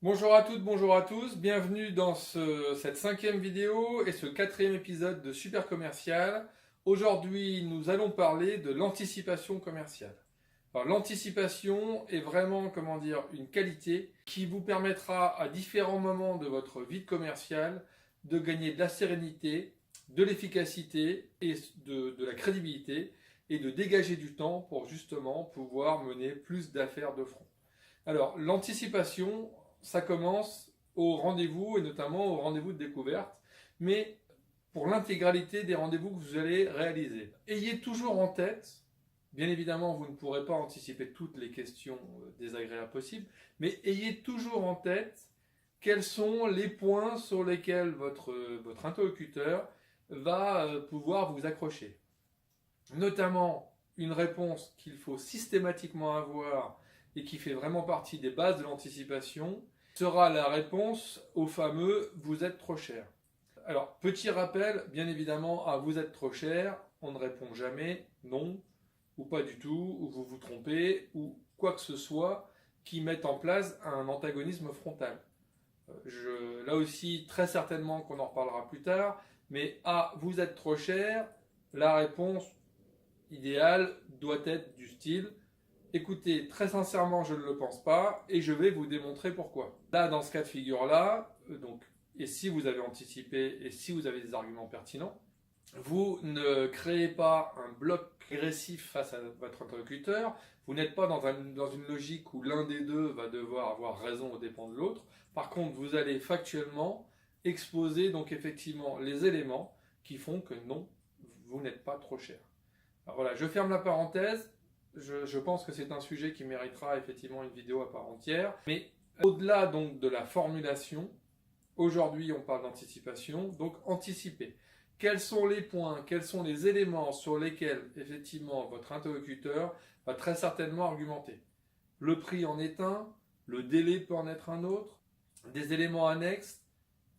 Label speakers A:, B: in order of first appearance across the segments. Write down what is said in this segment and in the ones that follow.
A: Bonjour à toutes, bonjour à tous, bienvenue dans cette cinquième vidéo et ce quatrième épisode de Super Commercial. Aujourd'hui, nous allons parler de l'anticipation commerciale. Alors, l'anticipation est vraiment, une qualité qui vous permettra à différents moments de votre vie commerciale de gagner de la sérénité, de l'efficacité et de la crédibilité et de dégager du temps pour justement pouvoir mener plus d'affaires de front. Alors, l'anticipation, ça commence au rendez-vous et notamment au rendez-vous de découverte, mais pour l'intégralité des rendez-vous que vous allez réaliser. Ayez toujours en tête, bien évidemment, vous ne pourrez pas anticiper toutes les questions désagréables possibles, mais ayez toujours en tête quels sont les points sur lesquels votre interlocuteur va pouvoir vous accrocher. Notamment une réponse qu'il faut systématiquement avoir et qui fait vraiment partie des bases de l'anticipation, sera la réponse au fameux vous êtes trop cher. Alors, petit rappel, bien évidemment, à vous êtes trop cher, on ne répond jamais non, ou pas du tout, ou vous vous trompez, ou quoi que ce soit qui mette en place un antagonisme frontal. Là aussi, très certainement qu'on en reparlera plus tard, mais à vous êtes trop cher, la réponse idéale doit être du style écoutez, très sincèrement, je ne le pense pas et je vais vous démontrer pourquoi. Là, dans ce cas de figure-là, et si vous avez anticipé et si vous avez des arguments pertinents, vous ne créez pas un bloc agressif face à votre interlocuteur, vous n'êtes pas dans une logique où l'un des deux va devoir avoir raison aux dépens de l'autre. Par contre, vous allez factuellement exposer donc effectivement les éléments qui font que non, vous n'êtes pas trop cher. Alors voilà, je ferme la parenthèse. Je pense que c'est un sujet qui méritera effectivement une vidéo à part entière. Mais au-delà donc de la formulation, aujourd'hui on parle d'anticipation, donc anticiper. Quels sont les points, quels sont les éléments sur lesquels effectivement votre interlocuteur va très certainement argumenter. Le prix en est un, le délai peut en être un autre, des éléments annexes,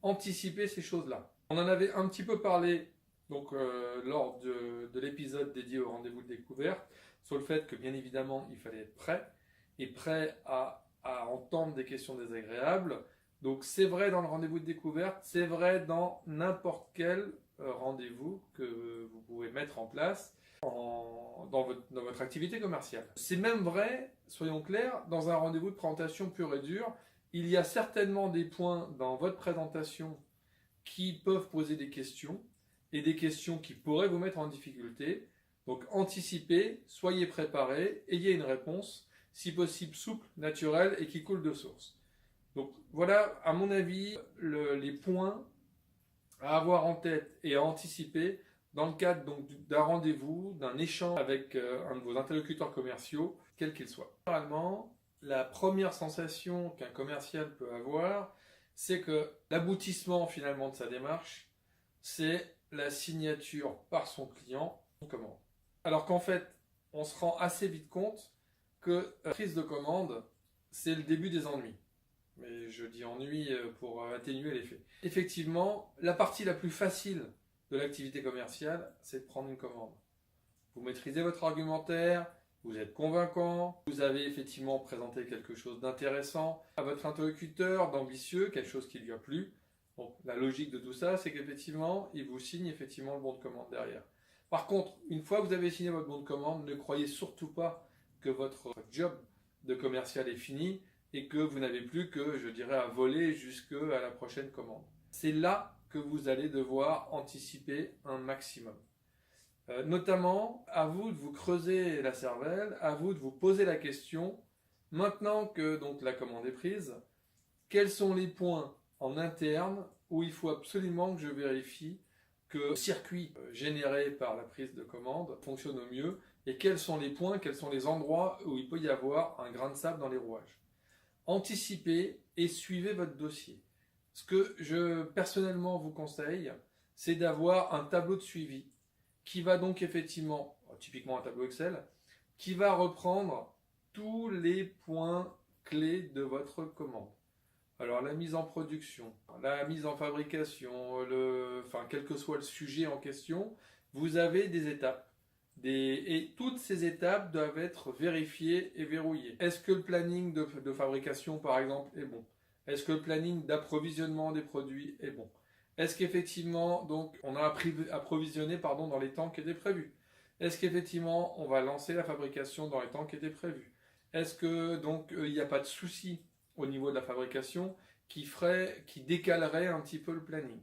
A: anticiper ces choses-là. On en avait un petit peu parlé lors de l'épisode dédié au rendez-vous de découverte, sur le fait que bien évidemment il fallait être prêt, et prêt à entendre des questions désagréables. Donc c'est vrai dans le rendez-vous de découverte, c'est vrai dans n'importe quel rendez-vous que vous pouvez mettre en place dans votre activité commerciale. C'est même vrai, soyons clairs, dans un rendez-vous de présentation pur et dur, il y a certainement des points dans votre présentation qui peuvent poser des questions, et des questions qui pourraient vous mettre en difficulté. Donc anticipez, soyez préparés, ayez une réponse, si possible souple, naturelle et qui coule de source. Donc voilà, à mon avis, les points à avoir en tête et à anticiper dans le cadre d'un rendez-vous, d'un échange avec un de vos interlocuteurs commerciaux, quel qu'il soit. Généralement, la première sensation qu'un commercial peut avoir, c'est que l'aboutissement finalement de sa démarche, c'est la signature par son client de commande. Alors qu'en fait, on se rend assez vite compte que la prise de commande, c'est le début des ennuis. Mais je dis ennui pour atténuer l'effet. Effectivement, la partie la plus facile de l'activité commerciale, c'est de prendre une commande. Vous maîtrisez votre argumentaire, vous êtes convaincant, vous avez effectivement présenté quelque chose d'intéressant à votre interlocuteur, d'ambitieux, quelque chose qui lui a plu. Donc la logique de tout ça, c'est qu'effectivement, il vous signe effectivement le bon de commande derrière. Par contre, une fois que vous avez signé votre bon de commande, ne croyez surtout pas que votre job de commercial est fini et que vous n'avez plus que, je dirais, à voler jusqu'à la prochaine commande. C'est là que vous allez devoir anticiper un maximum. Notamment, à vous de vous creuser la cervelle, à vous de vous poser la question, maintenant que donc la commande est prise, quels sont les points en interne où il faut absolument que je vérifie que le circuit généré par la prise de commande fonctionne au mieux et quels sont les points, quels sont les endroits où il peut y avoir un grain de sable dans les rouages. Anticipez et suivez votre dossier. Ce que je personnellement vous conseille, c'est d'avoir un tableau de suivi qui va donc effectivement, typiquement un tableau Excel, qui va reprendre tous les points clés de votre commande. Alors la mise en production, la mise en fabrication, quel que soit le sujet en question, vous avez des étapes. Et toutes ces étapes doivent être vérifiées et verrouillées. Est-ce que le planning de fabrication, par exemple, est bon? Est-ce que le planning d'approvisionnement des produits est bon? Est-ce qu'effectivement, donc, on a approvisionné dans les temps qui étaient prévus? Est-ce qu'effectivement, on va lancer la fabrication dans les temps qui étaient prévus? Est-ce que donc il n'y a pas de souci au niveau de la fabrication qui décalerait un petit peu le planning?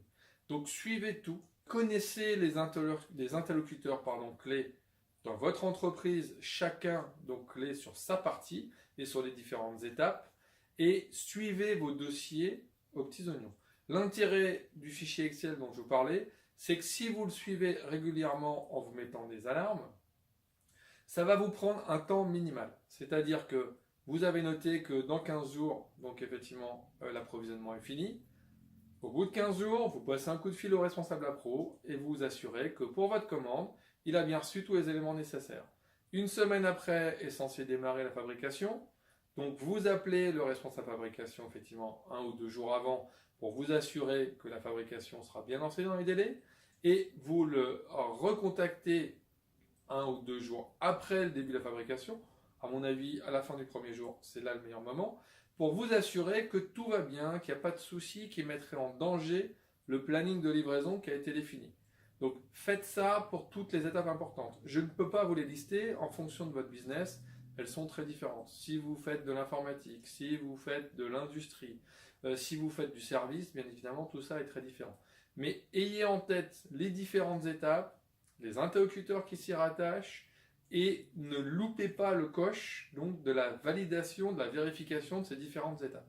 A: Donc suivez tout, connaissez les interlocuteurs clés dans votre entreprise, chacun donc clé sur sa partie et sur les différentes étapes, et suivez vos dossiers aux petits oignons. L'intérêt du fichier Excel dont je vous parlais, c'est que si vous le suivez régulièrement en vous mettant des alarmes, ça va vous prendre un temps minimal. C'est-à-dire que vous avez noté que dans 15 jours, donc effectivement, l'approvisionnement est fini. Au bout de 15 jours, vous passez un coup de fil au responsable appro et vous vous assurez que pour votre commande, il a bien reçu tous les éléments nécessaires. Une semaine après est censé démarrer la fabrication. Donc vous appelez le responsable fabrication effectivement 1 ou 2 jours avant pour vous assurer que la fabrication sera bien lancée dans les délais. Et vous le recontactez 1 ou 2 jours après le début de la fabrication. À mon avis, à la fin du premier jour, c'est là le meilleur moment, pour vous assurer que tout va bien, qu'il n'y a pas de souci qui mettrait en danger le planning de livraison qui a été défini. Donc faites ça pour toutes les étapes importantes. Je ne peux pas vous les lister en fonction de votre business, elles sont très différentes. Si vous faites de l'informatique, si vous faites de l'industrie, si vous faites du service, bien évidemment tout ça est très différent. Mais ayez en tête les différentes étapes, les interlocuteurs qui s'y rattachent, et ne loupez pas le coche donc de la validation, de la vérification de ces différentes étapes.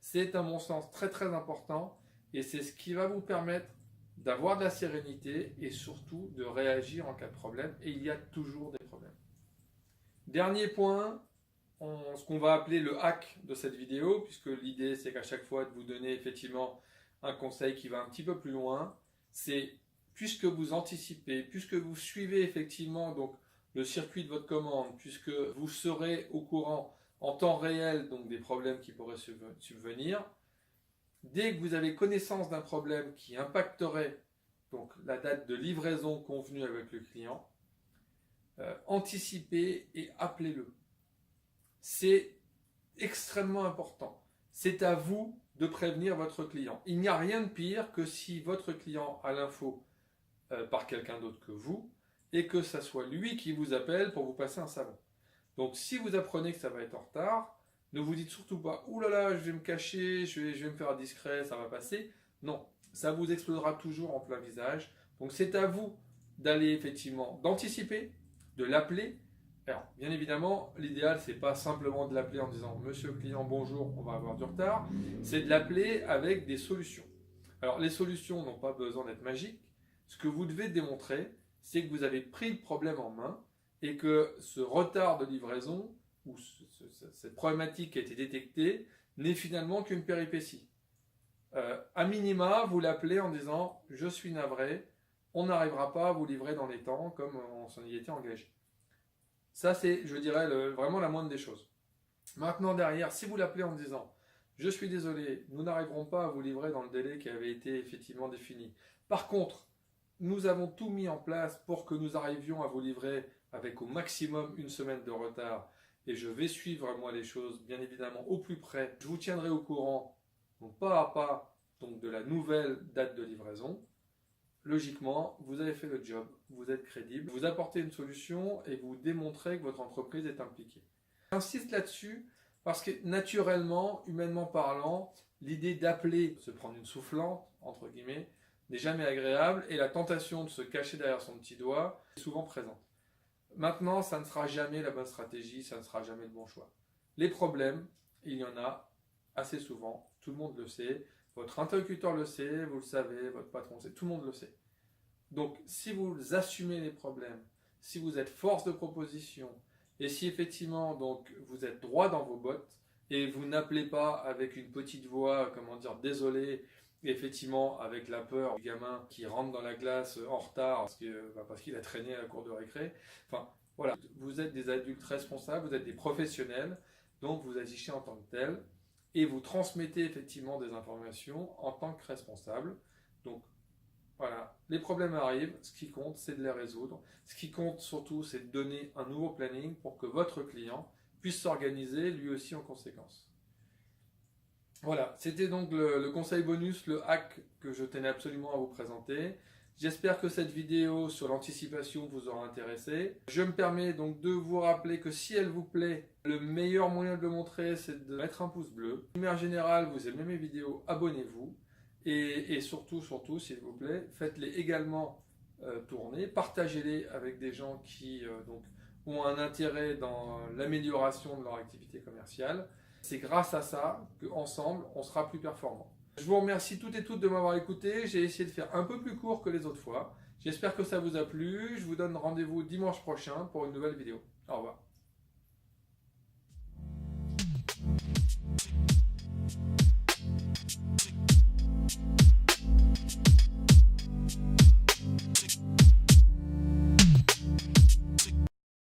A: C'est à mon sens très très important et c'est ce qui va vous permettre d'avoir de la sérénité et surtout de réagir en cas de problème, et il y a toujours des problèmes. Dernier point, ce qu'on va appeler le hack de cette vidéo, puisque l'idée c'est qu'à chaque fois de vous donner effectivement un conseil qui va un petit peu plus loin, c'est puisque vous anticipez, puisque vous suivez effectivement donc le circuit de votre commande, puisque vous serez au courant en temps réel donc des problèmes qui pourraient subvenir, dès que vous avez connaissance d'un problème qui impacterait donc la date de livraison convenue avec le client, anticipez et appelez-le. C'est extrêmement important. C'est à vous de prévenir votre client. Il n'y a rien de pire que si votre client a l'info par quelqu'un d'autre que vous, et que ça soit lui qui vous appelle pour vous passer un savon. Donc si vous apprenez que ça va être en retard, ne vous dites surtout pas « Ouh là là, je vais me cacher, je vais me faire discret, ça va passer ». Non, ça vous explosera toujours en plein visage. Donc c'est à vous d'aller effectivement, d'anticiper, de l'appeler. Alors bien évidemment, l'idéal c'est pas simplement de l'appeler en disant « Monsieur le client, bonjour, on va avoir du retard », c'est de l'appeler avec des solutions. Alors les solutions n'ont pas besoin d'être magiques. Ce que vous devez démontrer, c'est que vous avez pris le problème en main et que ce retard de livraison ou cette problématique qui a été détectée n'est finalement qu'une péripétie. À minima, vous l'appelez en disant « Je suis navré, on n'arrivera pas à vous livrer dans les temps comme on s'en y était engagé ». Ça, c'est, je dirais, vraiment la moindre des choses. Maintenant, derrière, si vous l'appelez en disant « Je suis désolé, nous n'arriverons pas à vous livrer dans le délai qui avait été effectivement défini. Par contre, nous avons tout mis en place pour que nous arrivions à vous livrer avec au maximum une semaine de retard et je vais suivre moi les choses bien évidemment au plus près. Je vous tiendrai au courant donc pas à pas donc, de la nouvelle date de livraison. Logiquement, vous avez fait le job, vous êtes crédible, vous apportez une solution et vous démontrez que votre entreprise est impliquée. J'insiste là-dessus parce que naturellement, humainement parlant, l'idée d'appeler, se prendre une soufflante, entre guillemets, n'est jamais agréable et la tentation de se cacher derrière son petit doigt est souvent présente. Maintenant, ça ne sera jamais la bonne stratégie, ça ne sera jamais le bon choix. Les problèmes, il y en a assez souvent, tout le monde le sait, votre interlocuteur le sait, vous le savez, votre patron le sait, tout le monde le sait. Donc, si vous assumez les problèmes, si vous êtes force de proposition, et si effectivement donc, vous êtes droit dans vos bottes, et vous n'appelez pas avec une petite voix, comment dire, désolé, effectivement, avec la peur du gamin qui rentre dans la classe en retard parce qu'il a traîné à la cour de récré. Enfin, voilà, vous êtes des adultes responsables, vous êtes des professionnels, donc vous agissez en tant que tels et vous transmettez effectivement des informations en tant que responsable. Donc, voilà, les problèmes arrivent, ce qui compte, c'est de les résoudre. Ce qui compte surtout, c'est de donner un nouveau planning pour que votre client puisse s'organiser lui aussi en conséquence. Voilà, c'était donc le conseil bonus, le hack que je tenais absolument à vous présenter. J'espère que cette vidéo sur l'anticipation vous aura intéressé. Je me permets donc de vous rappeler que si elle vous plaît, le meilleur moyen de le montrer, c'est de mettre un pouce bleu. De manière générale, vous aimez mes vidéos, abonnez-vous. Et surtout, s'il vous plaît, faites-les également tourner. Partagez-les avec des gens qui donc, ont un intérêt dans l'amélioration de leur activité commerciale. C'est grâce à ça qu'ensemble, on sera plus performant. Je vous remercie toutes et toutes de m'avoir écouté. J'ai essayé de faire un peu plus court que les autres fois. J'espère que ça vous a plu. Je vous donne rendez-vous dimanche prochain pour une nouvelle vidéo. Au revoir.